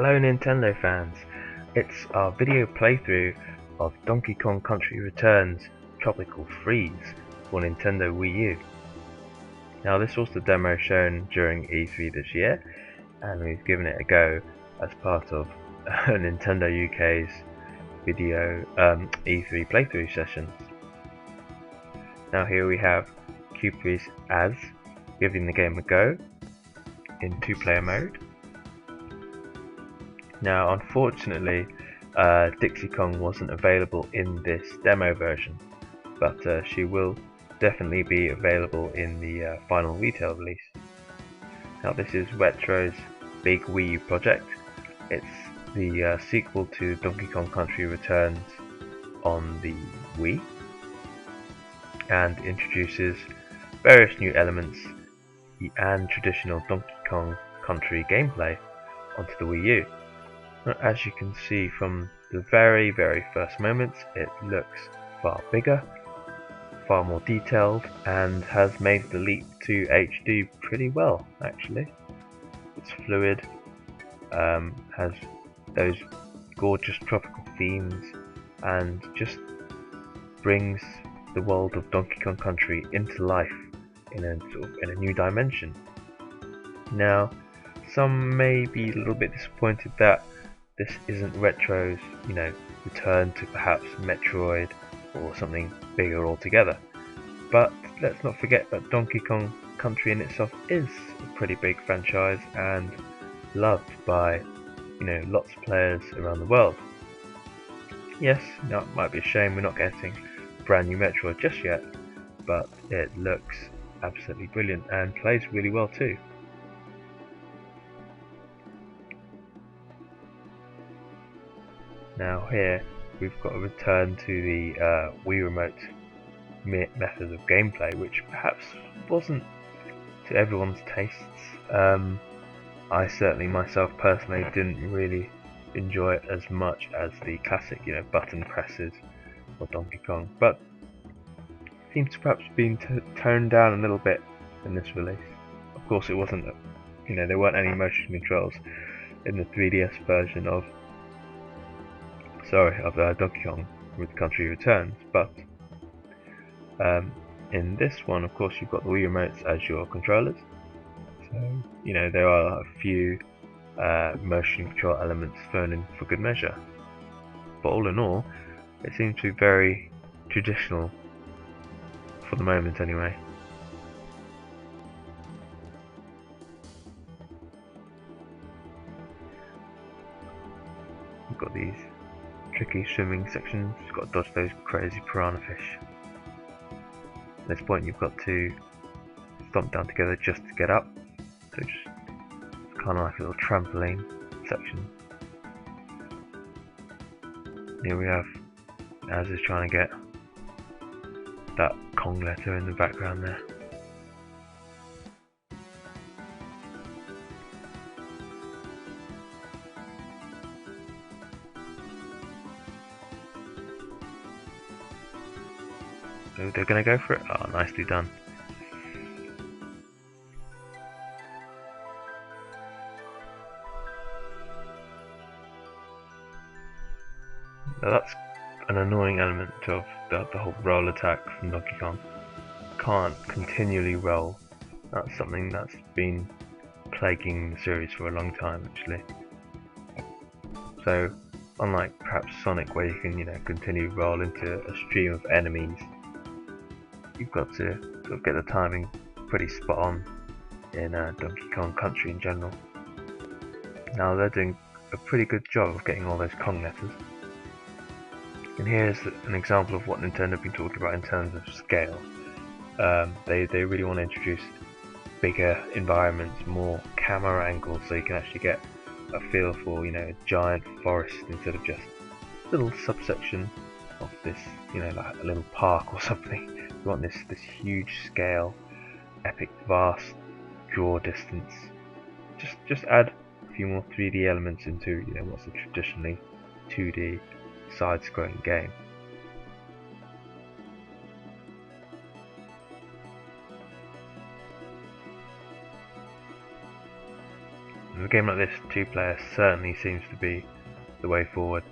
Hello Nintendo fans, it's our video playthrough of Donkey Kong Country Returns Tropical Freeze for Nintendo Wii U. Now this was the demo shown during E3 this year, and we've given it a go as part of Nintendo UK's video E3 playthrough sessions. Now here we have Cupris as giving the game a go in 2-player mode. Now unfortunately Dixie Kong wasn't available in this demo version, but she will definitely be available in the final retail release. Now this is Retro's big Wii U project. It's the sequel to Donkey Kong Country Returns on the Wii, and introduces various new elements and traditional Donkey Kong Country gameplay onto the Wii U. As you can see from the very first moments, it looks far bigger, far more detailed, and has made the leap to HD pretty well actually. It's fluid, has those gorgeous tropical themes, and just brings the world of Donkey Kong Country into life in a new dimension. Now, some may be a little bit disappointed that this isn't Retro's, return to perhaps Metroid or something bigger altogether. But let's not forget that Donkey Kong Country in itself is a pretty big franchise and loved by, lots of players around the world. Yes, it might be a shame we're not getting a brand new Metroid just yet, but it looks absolutely brilliant and plays really well too. Now here we've got a return to the Wii Remote method of gameplay, which perhaps wasn't to everyone's tastes. I certainly myself personally didn't really enjoy it as much as the classic, button presses for Donkey Kong, but seems to perhaps been toned down a little bit in this release. Of course, it wasn't, there weren't any motion controls in the 3DS version of Donkey Kong with Country Returns, but in this one, of course, you've got the Wii remotes as your controllers. So, there are a few motion control elements thrown in for good measure. But all in all, it seems to be very traditional for the moment anyway. You've got these tricky swimming sections, you've got to dodge those crazy piranha fish. At this point you've got to stomp down together just to get up, so it's kind of like a little trampoline section. Here we have Az is trying to get that Kong letter in the background there. Oh, they're going to go for it? Oh, nicely done. Now that's an annoying element of the whole roll attack from Donkey Kong. Can't continually roll. That's something that's been plaguing the series for a long time actually. So unlike perhaps Sonic, where you can continue to roll into a stream of enemies, you've got to sort of get the timing pretty spot on in Donkey Kong Country in general. Now they're doing a pretty good job of getting all those Kong letters. And here's an example of what Nintendo have been talking about in terms of scale. They really want to introduce bigger environments, more camera angles, so you can actually get a feel for a giant forest instead of just a little subsection of this, like a little park or something. You want this huge scale, epic, vast draw distance. Just add a few more 3D elements into what's a traditionally 2D side-scrolling game. In a game like this, 2-player certainly seems to be the way forward.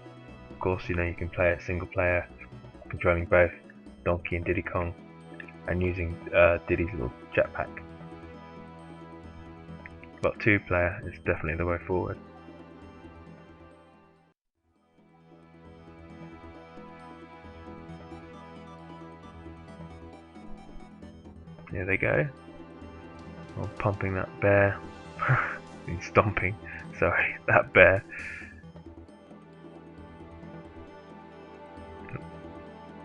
Of course, you can play it single player, controlling both Donkey and Diddy Kong, and using Diddy's little jetpack. But 2-player is definitely the way forward. Here they go. I'm pumping that bear. Stomping, sorry, that bear.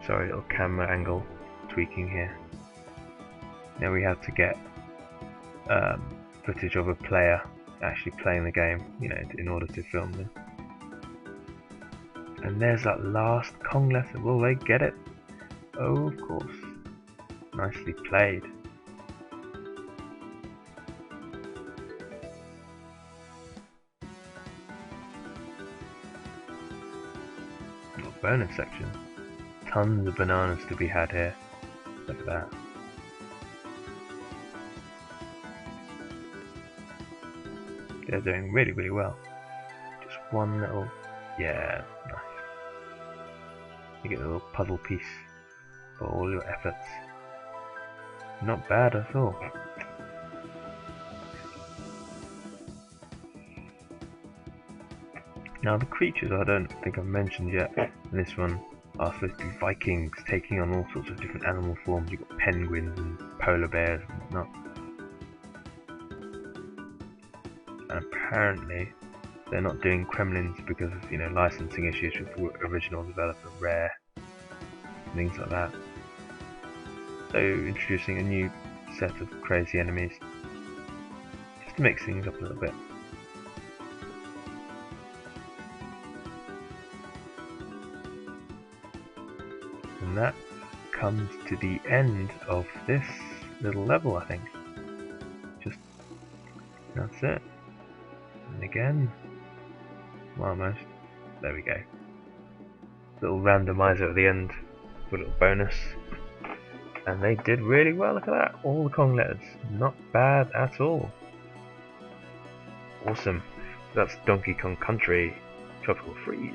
Sorry, little camera angle tweaking here. Now we have to get footage of a player actually playing the game, in order to film them. And there's that last Kong letter. Will they get it? Oh, of course. Nicely played. Bonus section. Tons of bananas to be had here. Look at that. They're doing really, really well. Just one little... yeah, nice. You get a little puzzle piece for all your efforts. Not bad at all. Now the creatures I don't think I've mentioned yet in this one are supposed to be Vikings taking on all sorts of different animal forms. You've got penguins and polar bears and whatnot. And apparently they're not doing Kremlins because of licensing issues with the original developer Rare, things like that. So introducing a new set of crazy enemies just to mix things up a little bit. And that comes to the end of this little level, I think. Just that's it. And again, well, almost. There we go. Little randomizer at the end for a little bonus. And they did really well. Look at that. All the Kong letters. Not bad at all. Awesome. That's Donkey Kong Country Tropical Freeze.